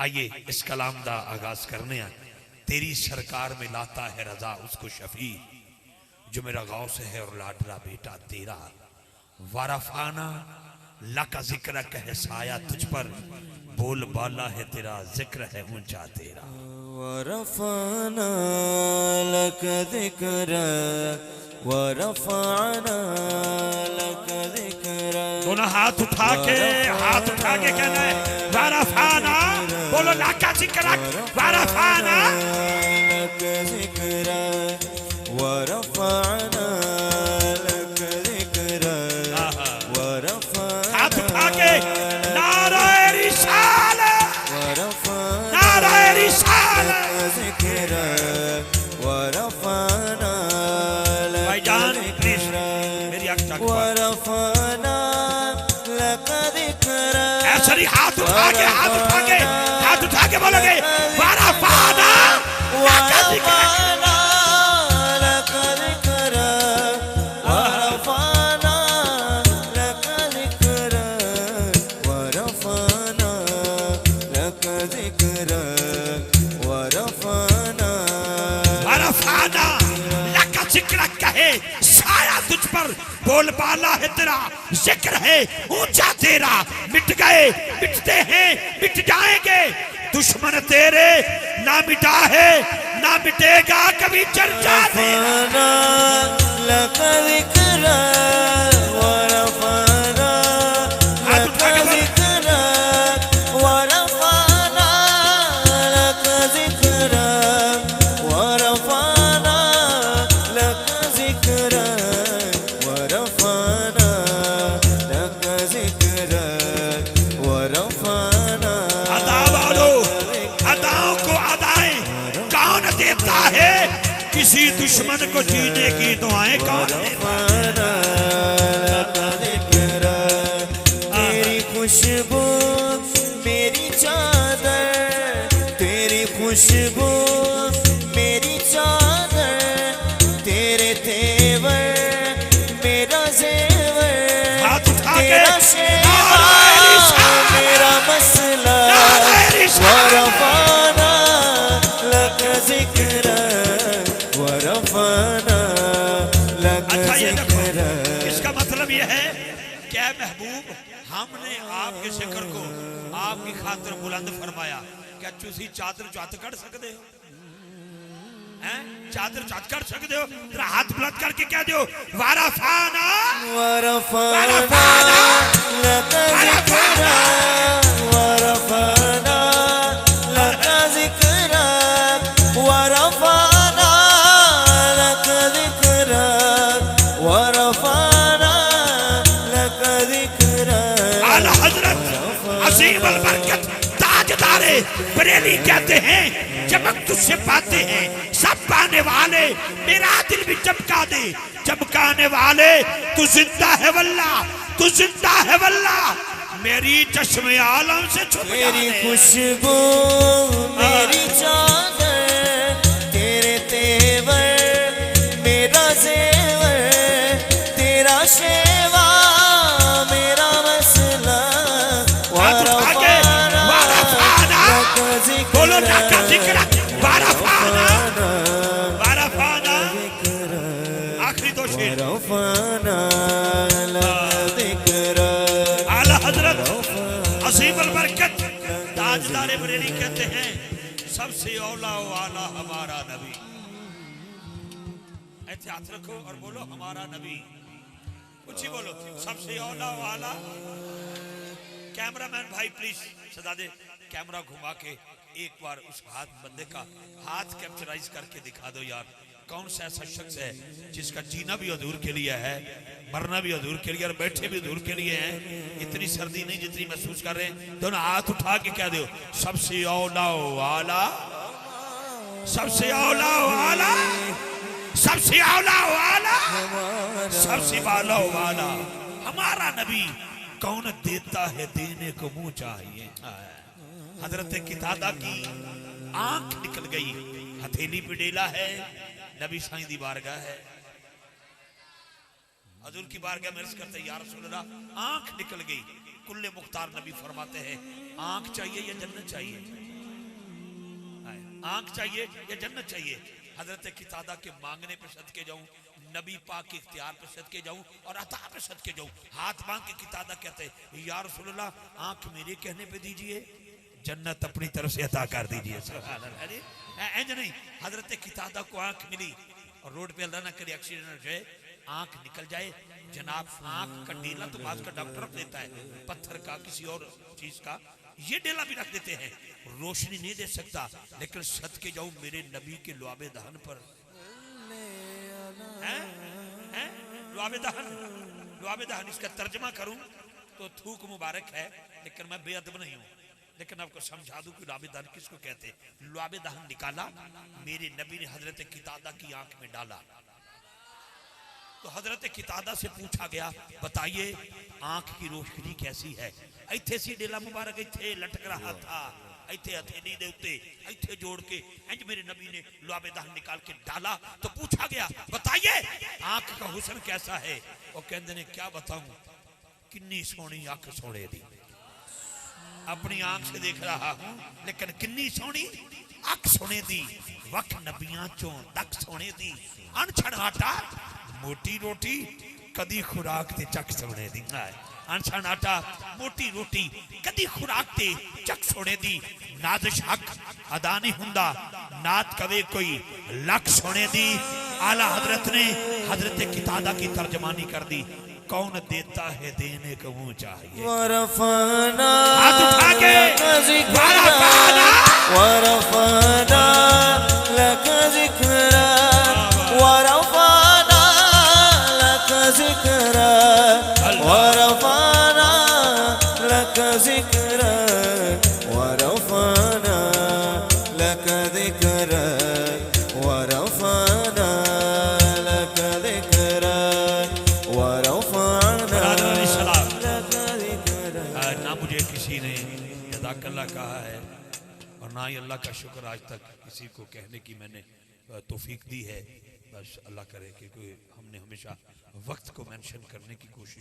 आइए इस कलाम दा आगाज करने हैं। तेरी सरकार में लाता है रजा उसको शफी, जो मेरा गौस है और लाडला बेटा तेरा। वारफाना लका जिक्र कह साया तुझ पर, बोल बाला है तेरा जिक्र है ऊंचा तेरा। वरफाना लक जिक्र वरफाना लक जिक्र। दोनों हाथ उठा के कहना है वारफाना, बोलो लाका जिक्र वारफाना लक जिक्र वरफाना लक जिक्र वरफाना। हाथ उठा के नाराए रिसालत, नाराए रिसालत। जिक्र वरफाना भाईजान प्लीज मेरी आंख तक वरफाना लक जिक्र। ऐसे ही हाथ उठा के बोलोगे वारफाना लाका जिक्र। वरफाना लक जिक्र वरफाना लक जिक्र वरफाना लक जिक्र वरफाना। वारफाना लका जिक्र कहे साया तुझ पर, बोल बाला है तेरा जिक्र है ऊंचा तेरा। मिट गए मिटते हैं मिट जाएंगे दुश्मन तेरे, ना मिटा है ना मिटेगा कभी चर्चा तेरा। लक जिक्र वरफाना लक जिक्र वरफाना लक जिक्र वरफाना लक जिक्र वरफाना लक जिक्र वरफाना। अदा वालो अदाओं को अदाएं कौन देता है, किसी दुश्मन को जीने की दुआएं कौन देता है। तेरी खुशबू मेरी चादर, तेरी खुशबू मेरी चादर, तेरे तेवर मेरा जेवर, हाथ उठा के तेरा शेवा मेरा मसला। वरफाना लक जिक्र वरफाना लक अच्छा ये देखो, जिक्र। इसका मतलब ये है क्या महबूब हमने आपके जिक्र को आपकी खातिर बुलंद फरमाया। क्या तुसी चादर चत कर सकते हो हैं? चादर चत कर सकते हो? तेरा हाथ बुलंद करके कह दो वारफाना वरफाना लक जिक्र वरफाना लक जिक्र वरफाना लक जिक्र वरफाना लक जिक्र। आला हजरत अजीम अल बरकत ताजदारे बरेली कहते हैं, चमक तुझसे पाते हैं सब पाने वाले, मेरा दिल भी चमका दे चमकाने वाले। तू जिंदा है वल्ला, तू जिंदा है वल्ला, मेरी चश्मे आलम से छुप तेरी जाने। खुशबू मेरी चादर, तेरे तेवर मेरा जेवर, तेरा शेवा मेरा मसला। वरफाना लक जिक्र बोलो लाका जिक्र वारफाना वारफाना। आखिरी दो शेर वरफाना लक जिक्र। आला हजरत अजीम अल बरकत ताजदारे बरेली कहते हैं, सबसे औला वाला हमारा नबी। ऐसे हाथ रखो और बोलो हमारा नबी, कुछ ही बोलो सबसे औला वाला। कैमरामैन भाई प्लीज सदा दे, कैमरा घुमा के एक बार उस बंदे का हाथ कैप्चराइज करके दिखा दो यार। कौन सा ऐसा शख्स है जिसका जीना भी हजूर के लिए है, मरना भी हजूर के लिए और बैठे भी हजूर के लिए हैं। इतनी सर्दी नहीं जितनी महसूस कर रहे हैं। दोनों हाथ उठा के कह दो सबसे औला वाला, सबसे औला वाला, सबसे औला वाला, सबसे वाला वाला हमारा नबी। कौन देता है देने को मुंह चाहिए। हजरत कितादा की आंख निकल गई, हथेली पे डेला है, नबी साईं दी बारगाह है, हजूर की बारगाह में अर्ज करते या रसूल अल्लाह आंख निकल गई। कुल्ले मुख्तार नबी फरमाते हैं आंख चाहिए या जन्नत चाहिए? आंख चाहिए या जन्नत चाहिए? हजरत कितादा के मांगने पे सदके जाऊं, नबी पाक के इख्तियार पे सदके जाऊं और अता पे सदके जाऊं। हाथ मांग के कितादा कहते हैं या रसूलल्लाह आंख मेरे कहने पे दीजिए, जन्नत अपनी तरफ से अता कर दीजिए। सुभान अल्लाह। अरे इंज नहीं, हजरत कितादा को आंख मिली और रोड पे अल्लाह ना करे एक्सीडेंट हो जाए, आंख निकल जाए जनाब, आंख का डेला तो बात का डॉक्टर रख देता है, पत्थर का किसी और चीज का, ये डेला भी रख देते हैं, रोशनी नहीं दे सकता, लेकिन सदके जाऊं मेरे नबी के लुआबे दहन पर। लुआबे दहन इसका तर्जमा करूं तो थूक मुबारक है, लेकिन मैं बेअदब नहीं हूं, लेकिन आपको समझा दूं कि लुआबे दहन किसको कहते हैं। लुआबे दहन निकाला, मेरे नबी ने हजरत कितादा की आंख में डाला, तो हजरत कितादा से पूछा गया बताइए आंख की रोशनी कैसी है? इत्थे सी डेला मुबारक इत्थे लटक रहा था, इत्थे हथेली दे उत्ते इत्थे जोड़ के इंज मेरे नबी ने लुआबे दहन निकाल के डाला, तो पूछा गया बताइए आंख का हुस्न कैसा है? वो कहते ने क्या बताऊं, किन्नी सोहनी अख सोने दी, अपनी आंख से देख रहा हूं, लेकिन किन्नी सोहनी अख सोने दी, वख नबियां चों तक सोने दी, अनछड़ आटा मोटी रोटी कदी खुराक ते चक सोने दी, अनछड़ आटा मोटी रोटी कदी खुराक ते चक सोने दी, नाज़िश हक अदा नहीं हुंदा, नात कवे कोई लक सोने दी। आला हजरत ने हजरत कितादा की तर्जमानी कर दी, कौन देता है देने को मुंह चाहिए। वरफाना हाथ उठा के वरफाना वरफाना लक ज़िक्रा वरफाना लक ज़िक्रा वरफाना लक ज़िक्रा वरफाना लक ज़िक्रा वरफाना लक ज़िक्रा वरफाना लक ज़िक्रा। ना मुझे किसी ने जज़ाकल्लाह कहा है और ना ही अल्लाह का शुक्र आज तक किसी को कहने की मैंने तौफीक दी है। बस अल्लाह करे कि कोई हमने हमेशा वक्त को मेंशन करने की कोशिश